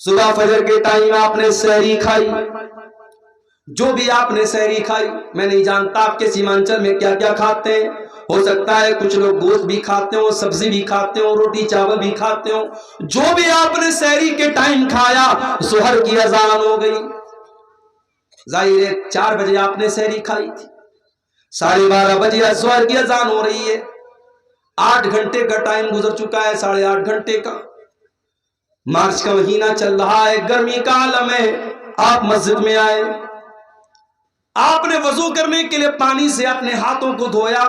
صبح فجر کے ٹائم آپ نے سحری کھائی، جو بھی آپ نے سحری کھائی، میں نہیں جانتا آپ کے سیمانچل میں کیا کیا کھاتے ہیں، ہو سکتا ہے کچھ لوگ گوشت بھی کھاتے ہوں، سبزی بھی کھاتے ہوں، روٹی چاول بھی کھاتے ہوں، جو بھی آپ نے سحری کے ٹائم کھایا، ظہر کی اذان ہو گئی، ظاہر ہے 4 بجے آپ نے سحری کھائی تھی، 12:30 بجے ظہر کی اذان ہو رہی ہے، 8 گھنٹے کا ٹائم گزر چکا ہے، 8.5 گھنٹے کا، مارچ کا مہینہ چل رہا ہے، گرمی کا عالم ہے، آپ مسجد میں آئے، آپ نے وضو کرنے کے لیے پانی سے اپنے ہاتھوں کو دھویا،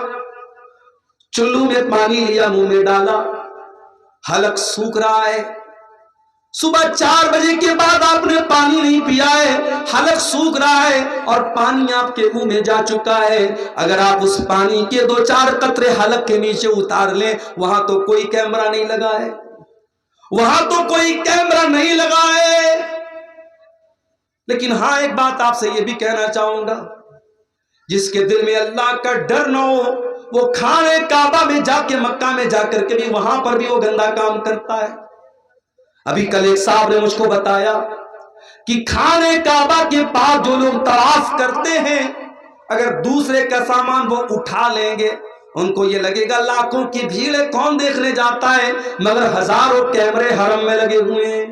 چلو میں پانی لیا، منہ میں ڈالا، حلق سوکھ رہا ہے، صبح 4 بجے کے بعد آپ نے پانی نہیں پیا ہے، حلق سوکھ رہا ہے اور پانی آپ کے منہ میں جا چکا ہے، اگر آپ اس پانی کے 2-4 قطرے حلق کے نیچے اتار لیں، وہاں تو کوئی کیمرہ نہیں لگا ہے، وہاں تو کوئی کیمرہ نہیں لگا ہے، لیکن ہاں ایک بات آپ سے یہ بھی کہنا چاہوں گا، جس کے دل میں اللہ کا ڈر نہ ہو، وہ خانے کعبہ میں جا کے، مکہ میں جا کر کے بھی وہاں پر بھی وہ گندا کام کرتا ہے۔ ابھی کل ایک صاحب نے مجھ کو بتایا کہ خانے کعبہ کے پاس جو لوگ طواف کرتے ہیں، اگر دوسرے کا سامان وہ اٹھا لیں گے، ان کو یہ لگے گا لاکھوں کی بھیڑ ہے، کون دیکھنے جاتا ہے، مگر ہزاروں کیمرے حرم میں لگے ہوئے ہیں،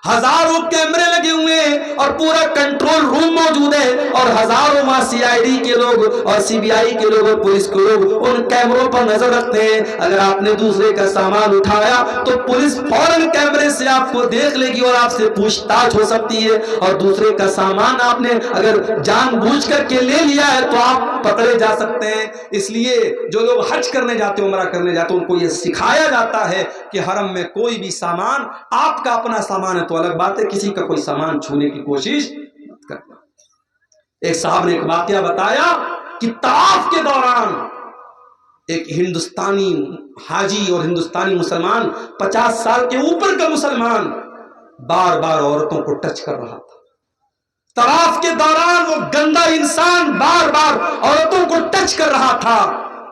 ہزاروں کیمرے لگے ہوئے ہیں اور پورا کنٹرول روم موجود ہے، اور ہزاروں وہاں CID کے لوگ اور CBI کے لوگ اور پولیس کے لوگ ان کیمروں پر نظر رکھتے ہیں، اگر آپ نے دوسرے کا سامان اٹھایا تو پولیس فوراً کیمرے سے آپ کو دیکھ لے گی اور آپ سے پوچھ تاچھ ہو سکتی ہے، اور دوسرے کا سامان آپ نے اگر جان بوجھ کر کے لے لیا ہے تو آپ پکڑے جا سکتے ہیں۔ اس لیے جو لوگ حج کرنے جاتے ہیں، عمرہ کرنے جاتے ہیں، ان کو یہ سکھایا جاتا ہے کہ حرم میں کوئی بھی سامان، آپ کا اپنا سامان ہے تو الگ بات ہے، کسی کا کوئی سامان چھونے کی کوشش مت کرنا۔ ایک صاحب نے ایک واقعہ بتایا کہ طواف کے دوران ایک ہندوستانی حاجی اور ہندوستانی مسلمان، 50 سال کے اوپر کا مسلمان، بار بار عورتوں کو ٹچ کر رہا تھا۔ طواف کے دوران وہ گندا انسان بار بار عورتوں کو ٹچ کر رہا تھا،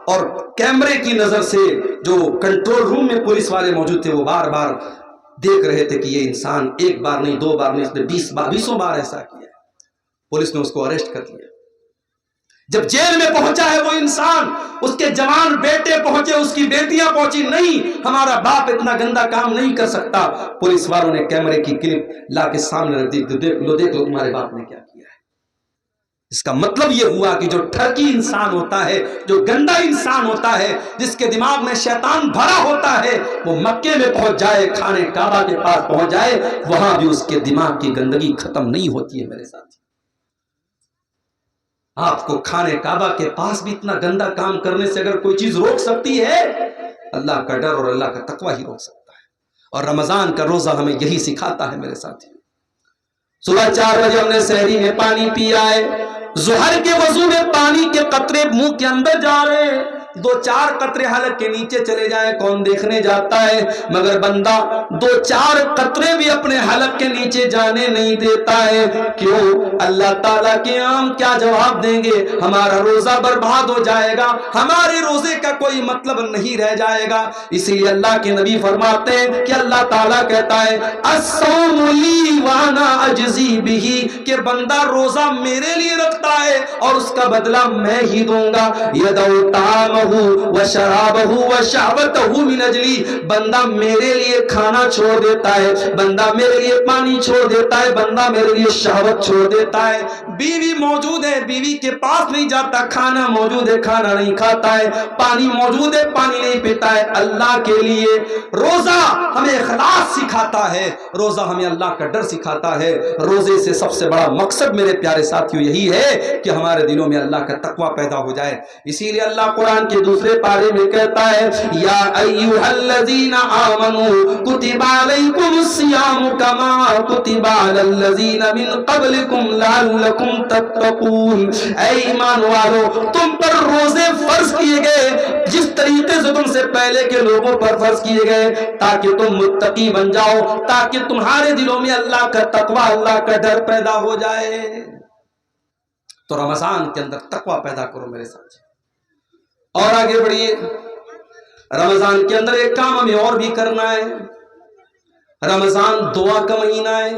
اور کیمرے کی نظر سے جو کنٹرول روم میں پولیس والے موجود تھے وہ بار بار دیکھ رہے تھے کہ یہ انسان ایک بار نہیں، 2 بار نہیں، اس نے 20 بار ایسا کیا ہے۔ پولیس نے اس کو اریسٹ کر لیا۔ جب جیل میں پہنچا ہے وہ انسان، اس کے جوان بیٹے پہنچے، اس کی بیٹیاں پہنچی، نہیں ہمارا باپ اتنا گندا کام نہیں کر سکتا، پولیس والوں نے کیمرے کی کلپ لا کے سامنے رکھ دی، دیکھ لو تمہارے باپ نے کیا کیا ہے۔ اس کا مطلب یہ ہوا کہ جو ٹھرکی انسان ہوتا ہے، جو گندا انسان ہوتا ہے، جس کے دماغ میں شیطان بھرا ہوتا ہے، وہ مکے میں پہنچ جائے، خانے کعبہ کے پاس پہنچ جائے، وہاں بھی اس کے دماغ کی گندگی ختم نہیں ہوتی ہے۔ میرے ساتھ آپ کو خانے کعبہ کے پاس بھی اتنا گندا کام کرنے سے اگر کوئی چیز روک سکتی ہے، اللہ کا ڈر اور اللہ کا تقوی ہی روک سکتا ہے، اور رمضان کا روزہ ہمیں یہی سکھاتا ہے۔ میرے ساتھی، صبح 4 بجے ہم نے سحری میں پانی پیا ہے، ظہر کے وضو میں پانی کے قطرے منہ کے اندر جا رہے ہیں، 2-4 قطرے حلق کے نیچے چلے جائیں، کون دیکھنے جاتا ہے، مگر بندہ 2-4 قطرے بھی اپنے حلق کے نیچے جانے نہیں دیتا ہے۔ کیوں؟ اللہ تعالیٰ کے عام کیا جواب دیں گے؟ ہمارا روزہ برباد ہو جائے گا، ہمارے روزے کا کوئی مطلب نہیں رہ جائے گا۔ اسی لیے اللہ کے نبی فرماتے ہیں کہ اللہ تعالیٰ کہتا ہے الصوم لی وانا اجزی بہ، کہ بندہ روزہ میرے لیے رکھتا ہے اور اس کا بدلہ میں ہی دوں گا۔ یدعو طعامہ وشرابہ وشہوتہ من اجلی، بندہ میرے لیے کھانا چھوڑ دیتا ہے، بندہ میرے لیے پانی چھوڑ دیتا ہے، بندہ میرے لیے شہوت چھوڑ دیتا ہے، بیوی موجود ہے بیوی کے پاس نہیں جاتا، کھانا موجود ہے کھانا نہیں کھاتا ہے، پانی موجود ہے پانی نہیں پیتا ہے، اللہ کے لیے۔ روزہ ہمیں اخلاص سکھاتا ہے، روزہ ہمیں اللہ کا ڈر سکھاتا ہے۔ روزے سے سب سے بڑا مقصد میرے پیارے ساتھیوں یہی ہے کہ ہمارے دلوں میں اللہ کا تقوی پیدا ہو جائے۔ اسی لیے اللہ قرآن کے دوسرے پارے میں کہتا ہے یا ایھا الذین آمنوا کتب علیکم الصیام کما کتب علی الذین من قبلکم لعلکم تتقون، اے ایمان والو تم پر روزے فرض کیے گئے جس طریقے سے تم سے پہلے کے لوگوں پر فرض کیے گئے، تاکہ تم متقی بن جاؤ، تاکہ تمہارے دلوں میں اللہ کا تقوی، اللہ کا ڈر پیدا ہو جائے۔ تو رمضان کے اندر تقوی پیدا کرو میرے ساتھ، اور آگے بڑھیے۔ رمضان کے اندر ایک کام ہمیں اور بھی کرنا ہے، رمضان دعا کا مہینہ ہے۔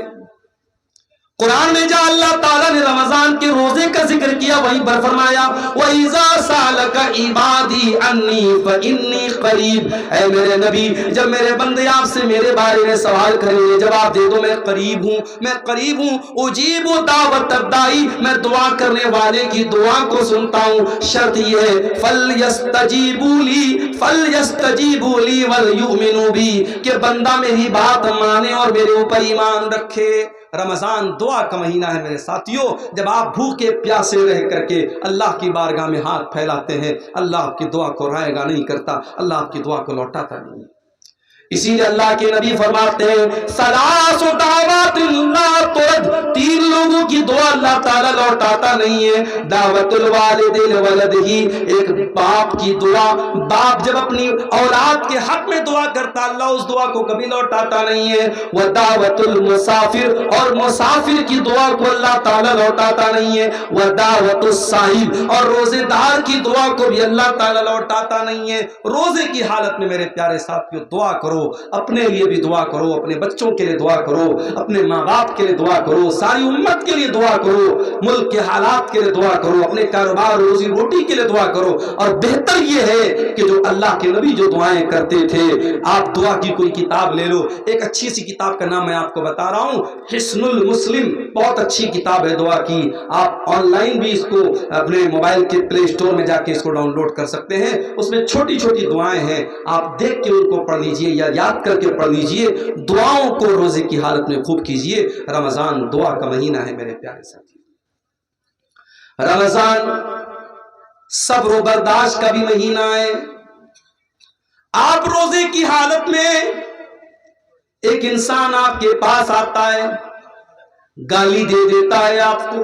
قرآن میں جہاں اللہ تعالیٰ نے رمضان کے روزے کا ذکر کیا وہیں پر فرمایا وَإِذَا سَأَلَكَ عِبَادِي عَنِّي فَإِنِّي قَرِيبٌ، اے میرے نبی جب میرے بندے آپ سے میرے بارے میں سوال کریں گے جواب دے دو میں قریب ہوں، میں قریب ہوں، اجیب دعوت الداعی، میں دعا کرنے والے کی دعا کو سنتا ہوں۔ شرط یہ ہے فَلْيَسْتَجِيبُوا لِي وَلْيُؤْمِنُوا بِي، کہ بندہ میری بات مانے اور میرے اوپر ایمان رکھے۔ رمضان دعا کا مہینہ ہے میرے ساتھیوں، جب آپ بھوکے پیاسے رہ کر کے اللہ کی بارگاہ میں ہاتھ پھیلاتے ہیں، اللہ آپ کی دعا کو رائے گا نہیں کرتا، اللہ آپ کی دعا کو لوٹاتا نہیں۔ اسی لیے اللہ کے نبی فرماتے ہیں ثلاث دعوات لا ترد، تین لوگوں کی دعا اللہ تعالیٰ لوٹاتا نہیں ہے۔ دعوت الوالد لولدہ، ایک باپ کی دعا، باپ جب اپنی اولاد کے حق میں دعا کرتا اللہ اس دعا کو کبھی لوٹاتا نہیں ہے۔ وہ دعوت المسافر، اور مسافر کی دعا کو اللہ تعالیٰ لوٹاتا نہیں ہے۔ وہ دعوت الصائم، اور روزے دار کی دعا کو بھی اللہ تعالیٰ لوٹاتا نہیں ہے۔ روزے کی حالت میں میرے پیارے ساتھیوں دعا کرو، اپنے لیے بھی دعا کرو، اپنے بچوں کے لیے دعا کرو، اپنے ماں باپ کے لیے دعا کرو، ساری امت کے لیے دعا کرو، ملک کے حالات کے لیے دعا کرو، اپنے کاروبار روزی روٹی کے لیے دعا کرو۔ اور بہتر یہ ہے کہ جو اللہ کے نبی جو دعائیں کرتے تھے، آپ دعا کی کوئی کتاب لے لو۔ ایک اچھی سی کتاب کا نام میں آپ کو بتا رہا ہوں، حصن المسلم، بہت اچھی کتاب ہے دعا کی۔ آپ آن لائن بھی اس کو اپنے موبائل کے پلے اسٹور میں جا کے اس کو ڈاؤن لوڈ کر سکتے ہیں۔ اس میں چھوٹی چھوٹی دعائیں ہیں، آپ دیکھ کے ان کو پڑھ لیجئے یا یاد کر کے پڑھ لیجئے۔ دعاؤں کو روزے کی حالت میں خوب کیجئے۔ رمضان دعا کا مہینہ ہے میرے پیارے ساتھی۔ رمضان صبر و برداشت کا بھی مہینہ ہے۔ آپ روزے کی حالت میں ایک انسان آپ کے پاس آتا ہے، گالی دے دیتا ہے آپ کو،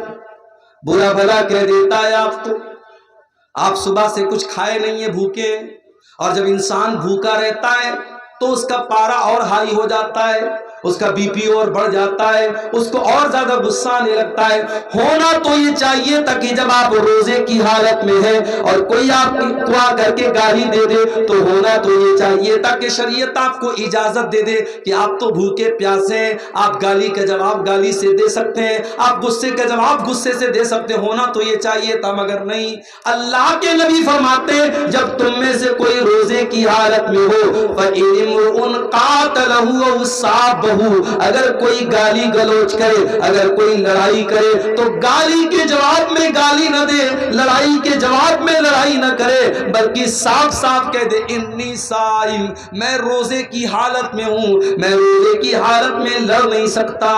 برا بھلا کہہ دیتا ہے آپ کو، آپ صبح سے کچھ کھائے نہیں ہیں، بھوکے ہیں، اور جب انسان بھوکا رہتا ہے تو اس کا پارا اور ہائی ہو جاتا ہے، اس کا بی پی اور بڑھ جاتا ہے، اس کو اور زیادہ غصہ آنے لگتا ہے۔ ہونا تو یہ چاہیے تھا کہ جب آپ روزے کی حالت میں ہیں اور کوئی آپ کی دعا کر کے گالی دے دے تو ہونا تو یہ چاہیے تھا کہ شریعت آپ کو اجازت دے دے کہ آپ تو بھوکے پیاسے ہیں، آپ گالی کا جواب گالی سے دے سکتے ہیں، آپ غصے کا جواب غصے سے دے سکتے ہیں، ہونا تو یہ چاہیے تھا، مگر نہیں۔ اللہ کے نبی فرماتے ہیں جب تم میں سے کوئی روزے کی حالت میں ہو فَإِنِ امْرُؤٌ قَاتَلَهُ أَوْ صَابَّهُ، اگر کوئی گالی گلوچ کرے، اگر کوئی لڑائی کرے تو گالی کے جواب میں گالی نہ دے، لڑائی کے جواب میں لڑائی نہ کرے، بلکہ صاف صاف کہہ دے انی صائم، میں روزے کی حالت میں ہوں، میں روزے کی حالت میں لڑ نہیں سکتا۔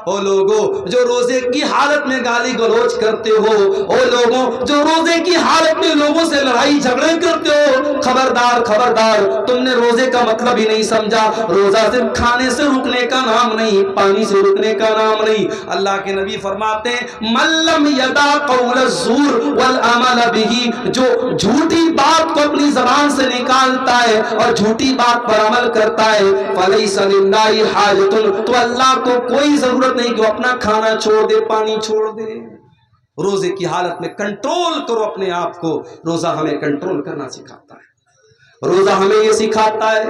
او لوگوں جو روزے کی حالت میں گالی گلوچ کرتے ہو، او لوگوں جو روزے کی حالت میں لوگوں سے لڑائی جھگڑے کرتے ہو، خبردار خبردار، تم نے روزے کا مطلب ہی نہیں سمجھا۔ روزہ صرف کھانے سے رکنے کا نام نہیں، پانی سے رکنے کا نام نہیں۔ اللہ کے نبی فرماتے ہیں من لم یدع قول الزور والعمل به، جو جھوٹی بات کو اپنی زبان سے نکالتا ہے اور جھوٹی بات پر عمل کرتا ہے فلیس للہ حاجۃ، تو اللہ کو کوئی ضرورت نہیں کہ وہ اپنا کھانا چھوڑ دے، پانی چھوڑ دے۔ روزے کی حالت میں کنٹرول کرو اپنے آپ کو۔ روزہ ہمیں کنٹرول کرنا سکھاتا ہے، روزہ ہمیں یہ سکھاتا ہے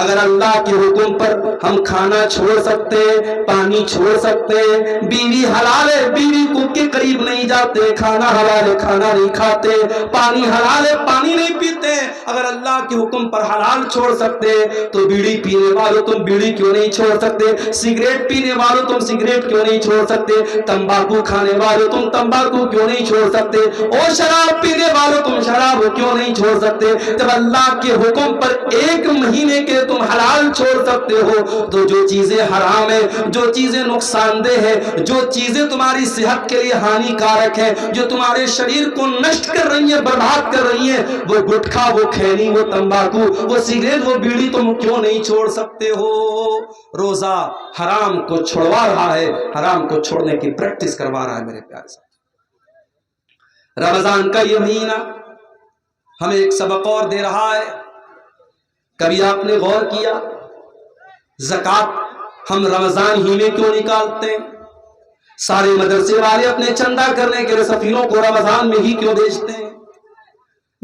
اگر اللہ کے حکم پر ہم کھانا چھوڑ سکتے ہیں، پانی چھوڑ سکتے ہیں، بیوی حلال ہے بیوی کو کے قریب نہیں جاتے، کھانا حلال ہے کھانا نہیں کھاتے، پانی حلال ہے پانی نہیں پیتے، اگر اللہ کے حکم پر حلال چھوڑ سکتے ہیں تو بیڑی پینے والوں تم بیڑی کیوں نہیں چھوڑ سکتے، سگریٹ پینے والوں تم سگریٹ کیوں نہیں چھوڑ سکتے، تمباکو کھانے والوں تم تمباکو کیوں نہیں چھوڑ سکتے، اور شراب پینے والوں تم شراب کیوں نہیں چھوڑ سکتے۔ جب اللہ کے حکم پر ایک مہینے کے تم حلال چھوڑ سکتے ہو تو جو چیزیں حرام ہیں، جو چیزیں نقصان دہ ہیں، جو چیزیں تمہاری صحت کے لیے ہانی کارک ہیں، جو تمہارے شریر کو نشٹ کر رہی ہیں، برباد کر رہی ہیں، وہ گٹکھا، وہ کھینی، وہ تمباکو، وہ سگریٹ، وہ بیڑی تم کیوں نہیں چھوڑ سکتے ہو۔ روزہ حرام کو چھڑوا رہا ہے، حرام کو چھوڑنے کی پریکٹس کروا رہا ہے میرے پیارے ساتھ۔ رمضان کا یہ مہینہ ہمیں ایک سبق اور دے رہا ہے۔ کبھی آپ نے غور کیا زکوٰۃ ہم رمضان ہی میں کیوں نکالتے ہیں؟ سارے مدرسے والے اپنے چندہ کرنے کے لیے سفیروں کو رمضان میں ہی کیوں بھیجتے ہیں؟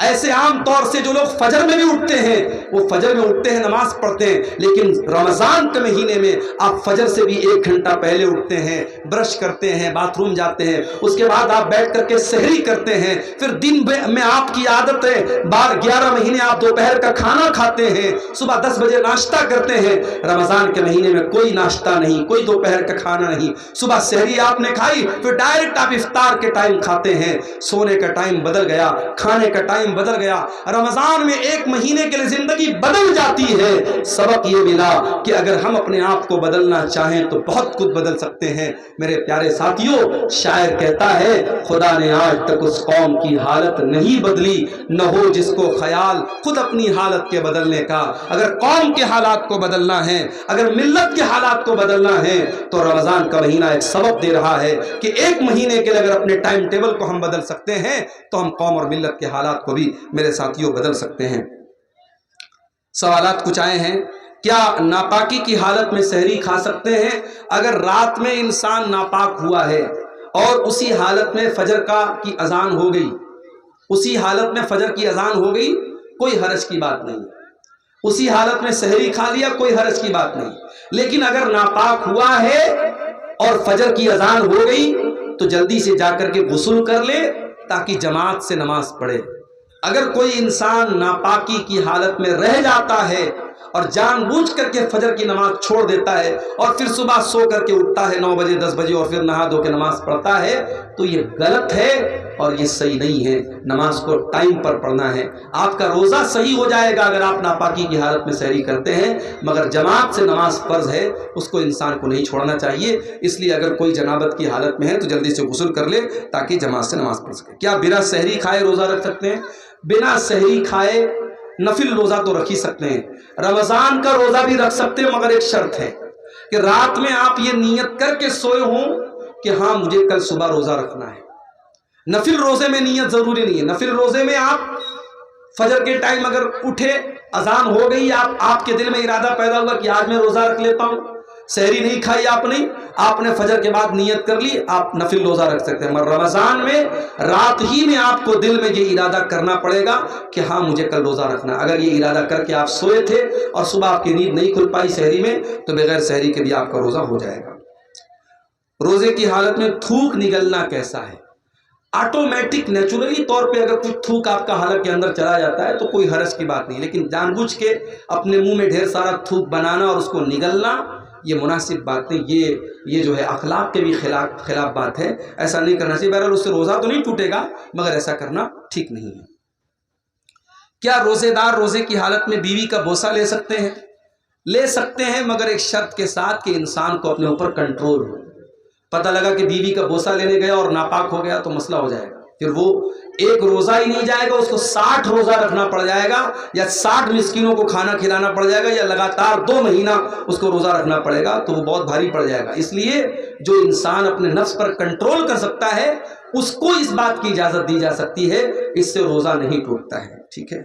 ایسے عام طور سے جو لوگ فجر میں بھی اٹھتے ہیں وہ فجر میں اٹھتے ہیں نماز پڑھتے ہیں، لیکن رمضان کے مہینے میں آپ فجر سے بھی 1 گھنٹہ پہلے اٹھتے ہیں، برش کرتے ہیں، باتھ روم جاتے ہیں، اس کے بعد آپ بیٹھ کر کے سحری کرتے ہیں، پھر دن میں آپ کی عادت ہے 11 مہینے آپ دوپہر کا کھانا کھاتے ہیں، صبح 10 بجے ناشتہ کرتے ہیں۔ رمضان کے مہینے میں کوئی ناشتہ نہیں، کوئی دوپہر کا کھانا نہیں، صبح سحری آپ نے کھائی پھر ڈائریکٹ آپ افطار کے ٹائم کھاتے ہیں۔ سونے کا ٹائم بدل گیا، کھانے کا ٹائم بدل گیا۔ رمضان میں 1 مہینے کے لیے زندگی بدل جاتی ہے۔ سبق یہ ملا کہ اگر ہم اپنے آپ کو بدلنا چاہیں تو بہت کچھ بدل سکتے ہیں۔ میرے پیارے ساتھیوں، شاعر کہتا ہے خدا نے آج تک اس قوم کی حالت نہیں بدلی، نہ ہو جس کو خیال خود اپنی حالت کے بدلنے کا۔ اگر قوم کے حالات کو بدلنا ہے، اگر ملت کے حالات کو بدلنا ہے تو رمضان کا مہینہ ایک سبق دے رہا ہے کہ 1 مہینے کے لیے اگر اپنے ٹائم ٹیبل کو ہم بدل سکتے ہیں تو ہم قوم اور ملت کے حالات کو بھی میرے ساتھیوں بدل سکتے ہیں۔ سوالات کچھ آئے ہیں، کیا ناپاکی کی حالت میں سحری کھا سکتے ہیں؟ اگر رات میں انسان ناپاک ہوا ہے اور اسی حالت میں فجر کی اذان ہو گئی، اسی حالت میں فجر کی اذان ہو گئی، کوئی حرج کی بات نہیں، اسی حالت میں سحری کھا لیا، کوئی حرج کی بات نہیں۔ لیکن اگر ناپاک ہوا ہے اور فجر کی اذان ہو گئی تو جلدی سے جا کر کے غسل کر لے تاکہ جماعت سے نماز پڑھے۔ اگر کوئی انسان ناپاکی کی حالت میں رہ جاتا ہے اور جان بوجھ کر کے فجر کی نماز چھوڑ دیتا ہے اور پھر صبح سو کر کے اٹھتا ہے 9 بجے 10 بجے اور پھر نہا دھو کے نماز پڑھتا ہے تو یہ غلط ہے اور یہ صحیح نہیں ہے۔ نماز کو ٹائم پر پڑھنا ہے۔ آپ کا روزہ صحیح ہو جائے گا اگر آپ ناپاکی کی حالت میں سحری کرتے ہیں، مگر جماعت سے نماز فرض ہے، اس کو انسان کو نہیں چھوڑنا چاہیے۔ اس لیے اگر کوئی جنابت کی حالت میں ہے تو جلدی سے غسل کر لے تاکہ جماعت سے نماز پڑھ سکے۔ کیا بنا سحری کھائے روزہ رکھ سکتے ہیں؟ بنا سحری کھائے نفل روزہ تو رکھ ہی سکتے ہیں۔ رمضان کا روزہ بھی رکھ سکتے ہیں، مگر ایک شرط ہے کہ رات میں آپ یہ نیت کر کے سوئے ہوں کہ ہاں مجھے کل صبح روزہ رکھنا ہے۔ نفل روزے میں نیت ضروری نہیں ہے۔ نفل روزے میں آپ فجر کے ٹائم اگر اٹھے، اذان ہو گئی، آپ کے دل میں ارادہ پیدا ہوا کہ آج میں روزہ رکھ لیتا ہوں، سحری نہیں کھائی آپ نے فجر کے بعد نیت کر لی، آپ نفل روزہ رکھ سکتے ہیں۔ مگر رمضان میں رات ہی میں آپ کو دل میں یہ ارادہ کرنا پڑے گا کہ ہاں مجھے کل روزہ رکھنا ہے۔ اگر یہ ارادہ کر کے آپ سوئے تھے اور صبح آپ کی نیند نہیں کھل پائی سحری میں تو بغیر سحری کے بھی آپ کا روزہ ہو جائے گا۔ روزے کی حالت میں تھوک نگلنا کیسا ہے؟ آٹومیٹک نیچرلی طور پہ اگر کچھ تھوک آپ کا حلق کے اندر چلا جاتا ہے تو کوئی حرج کی بات نہیں، لیکن جان بوجھ کے اپنے منہ میں ڈھیر سارا تھوک بنانا اور اس کو نگلنا یہ مناسب بات نہیں، یہ جو ہے اخلاق کے بھی خلاف بات ہے، ایسا نہیں کرنا چاہیے۔ بہرحال اس سے روزہ تو نہیں ٹوٹے گا مگر ایسا کرنا ٹھیک نہیں ہے۔ کیا روزے دار روزے کی حالت میں بیوی کا بوسہ لے سکتے ہیں؟ لے سکتے ہیں، مگر ایک شرط کے ساتھ کہ انسان کو اپنے اوپر کنٹرول ہو۔ پتہ لگا کہ بیوی کا بوسہ لینے گیا اور ناپاک ہو گیا تو مسئلہ ہو جائے گا، پھر وہ ایک روزہ ہی نہیں جائے گا، اس کو 60 روزہ رکھنا پڑ جائے گا، یا 60 مسکینوں کو کھانا کھلانا پڑ جائے گا، یا لگاتار 2 مہینہ اس کو روزہ رکھنا پڑے گا، تو وہ بہت بھاری پڑ جائے گا۔ اس لیے جو انسان اپنے نفس پر کنٹرول کر سکتا ہے اس کو اس بات کی اجازت دی جا سکتی ہے، اس سے روزہ نہیں ٹوٹتا ہے، ٹھیک ہے۔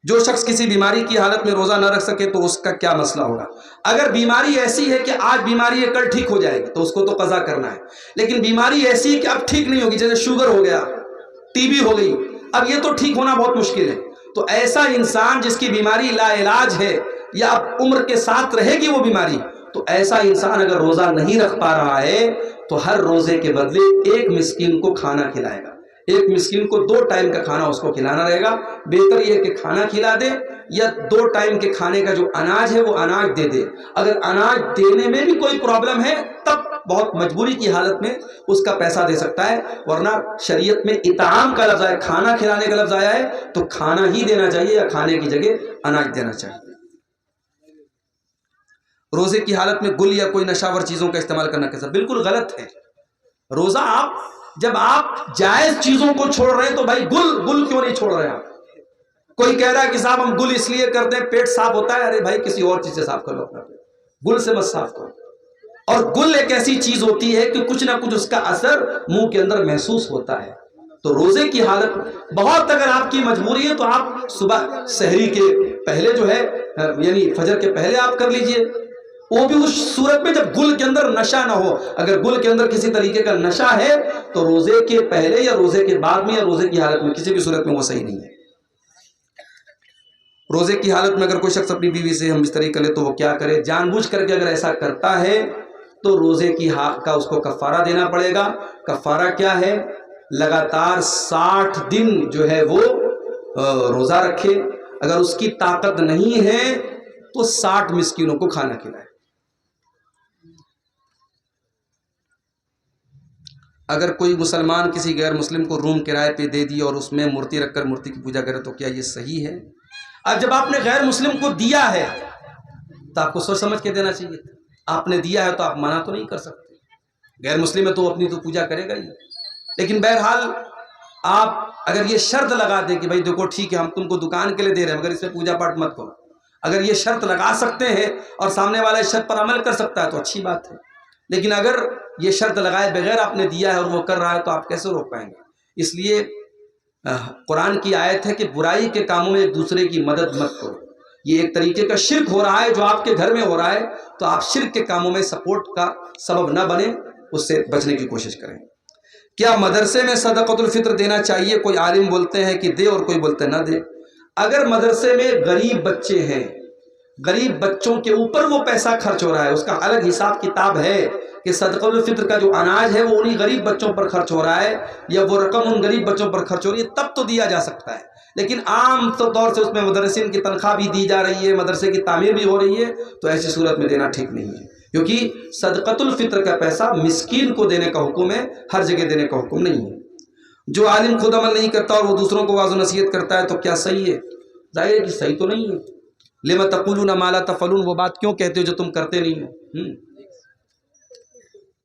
جو شخص کسی بیماری کی حالت میں روزہ نہ رکھ سکے تو اس کا کیا مسئلہ ہوگا؟ اگر بیماری ایسی ہے کہ آج بیماری ہے کل ٹھیک ہو جائے گی تو اس کو تو قضا کرنا ہے، لیکن بیماری ایسی ہے کہ اب ٹھیک نہیں ہوگی، جیسے شوگر ہو گیا، ٹی بی ہو گئی، اب یہ تو ٹھیک ہونا بہت مشکل ہے، تو ایسا انسان جس کی بیماری لا علاج ہے یا اب عمر کے ساتھ رہے گی وہ بیماری، تو ایسا انسان اگر روزہ نہیں رکھ پا رہا ہے تو ہر روزے کے بدلے 1 مسکین کو کھانا کھلائے گا، 1 مسکین کو 2 ٹائم کا کھانا اس کو کھلانا رہے گا۔ بہتر یہ کہ کھانا کھلا دے یا 2 ٹائم کے کھانے کا جو اناج ہے وہ اناج دے دے۔ اگر اناج دینے میں بھی کوئی پرابلم ہے تب بہت مجبوری کی حالت میں اس کا پیسہ دے سکتا ہے، ورنہ شریعت میں اطعام کا لفظ ہے، کھانا کھلانے کا لفظ آیا ہے تو کھانا ہی دینا چاہیے یا کھانے کی جگہ اناج دینا چاہیے۔ روزے کی حالت میں گل یا کوئی نشاور چیزوں کا استعمال کرنا کیسا؟ بالکل غلط ہے۔ روزہ جب آپ جائز چیزوں کو چھوڑ رہے ہیں تو بھائی گل کیوں نہیں چھوڑ رہے ہیں آپ؟ کوئی کہہ رہا ہے کہ صاحب ہم گل اس لیے کرتے ہیں پیٹ صاف ہوتا ہے، ارے بھائی کسی اور چیز سے صاف کرو اپنا پیٹ، گل سے مت صاف کرو۔ اور گل ایک ایسی چیز ہوتی ہے کہ کچھ نہ کچھ اس کا اثر منہ کے اندر محسوس ہوتا ہے۔ تو روزے کی حالت بہت اگر آپ کی مجبوری ہے تو آپ صبح سحری کے پہلے جو ہے یعنی فجر کے پہلے آپ کر لیجئے، وہ بھی اس صورت میں جب گل کے اندر نشہ نہ ہو. اگر گل کے اندر کسی طریقے کا نشہ ہے تو روزے کے پہلے یا روزے کے بعد میں یا روزے کی حالت میں کسی بھی صورت میں وہ صحیح نہیں ہے. روزے کی حالت میں اگر کوئی شخص اپنی بیوی سے ہم بستری کرے تو وہ کیا کرے؟ جان بوجھ کر کے اگر ایسا کرتا ہے تو روزے کی کا اس کو کفارہ دینا پڑے گا. کفارہ کیا ہے؟ لگاتار 60 دن جو ہے وہ روزہ رکھے. اگر اس کی طاقت نہیں ہے تو 60 مسکینوں کو کھانا کھلائے. اگر کوئی مسلمان کسی غیر مسلم کو روم کرائے پہ دے دی اور اس میں مورتی رکھ کر مورتی کی پوجا کرے تو کیا یہ صحیح ہے؟ اب جب آپ نے غیر مسلم کو دیا ہے تو آپ کو سوچ سمجھ کے دینا چاہیے. آپ نے دیا ہے تو آپ منع تو نہیں کر سکتے. غیر مسلم ہے تو اپنی تو پوجا کرے گا ہی. لیکن بہرحال آپ اگر یہ شرط لگا دیں کہ بھائی دیکھو ٹھیک ہے ہم تم کو دکان کے لیے دے رہے ہیں مگر اس میں پوجا پاٹ مت کرو، اگر یہ شرط لگا سکتے ہیں اور سامنے والا اس شرط پر عمل کر سکتا ہے تو اچھی بات ہے. لیکن اگر یہ شرط لگائے بغیر آپ نے دیا ہے اور وہ کر رہا ہے تو آپ کیسے روک پائیں گے؟ اس لیے قرآن کی آیت ہے کہ برائی کے کاموں میں ایک دوسرے کی مدد مت کرو. یہ ایک طریقے کا شرک ہو رہا ہے جو آپ کے گھر میں ہو رہا ہے، تو آپ شرک کے کاموں میں سپورٹ کا سبب نہ بنے، اس سے بچنے کی کوشش کریں. کیا مدرسے میں صدقۃ الفطر دینا چاہیے؟ کوئی عالم بولتے ہیں کہ دے اور کوئی بولتے ہیں نہ دے. اگر مدرسے میں غریب بچے ہیں، غریب بچوں کے اوپر وہ پیسہ خرچ ہو رہا ہے، اس کا الگ حساب کتاب ہے کہ صدقۃ الفطر کا جو اناج ہے وہ انہی غریب بچوں پر خرچ ہو رہا ہے یا وہ رقم ان غریب بچوں پر خرچ ہو رہی ہے، تب تو دیا جا سکتا ہے. لیکن عام طور سے اس میں مدرسین کی تنخواہ بھی دی جا رہی ہے، مدرسے کی تعمیر بھی ہو رہی ہے، تو ایسی صورت میں دینا ٹھیک نہیں ہے. کیونکہ صدقۃ الفطر کا پیسہ مسکین کو دینے کا حکم ہے، ہر جگہ دینے کا حکم نہیں ہے. جو عالم خود عمل نہیں کرتا اور وہ دوسروں کو واعظ و نصیحت کرتا ہے تو کیا صحیح ہے؟ ظاہر ہے کہ صحیح تو نہیں ہے. لما تقولون ما لا تفعلون، وہ بات کیوں کہتے ہو جو تم کرتے نہیں ہو.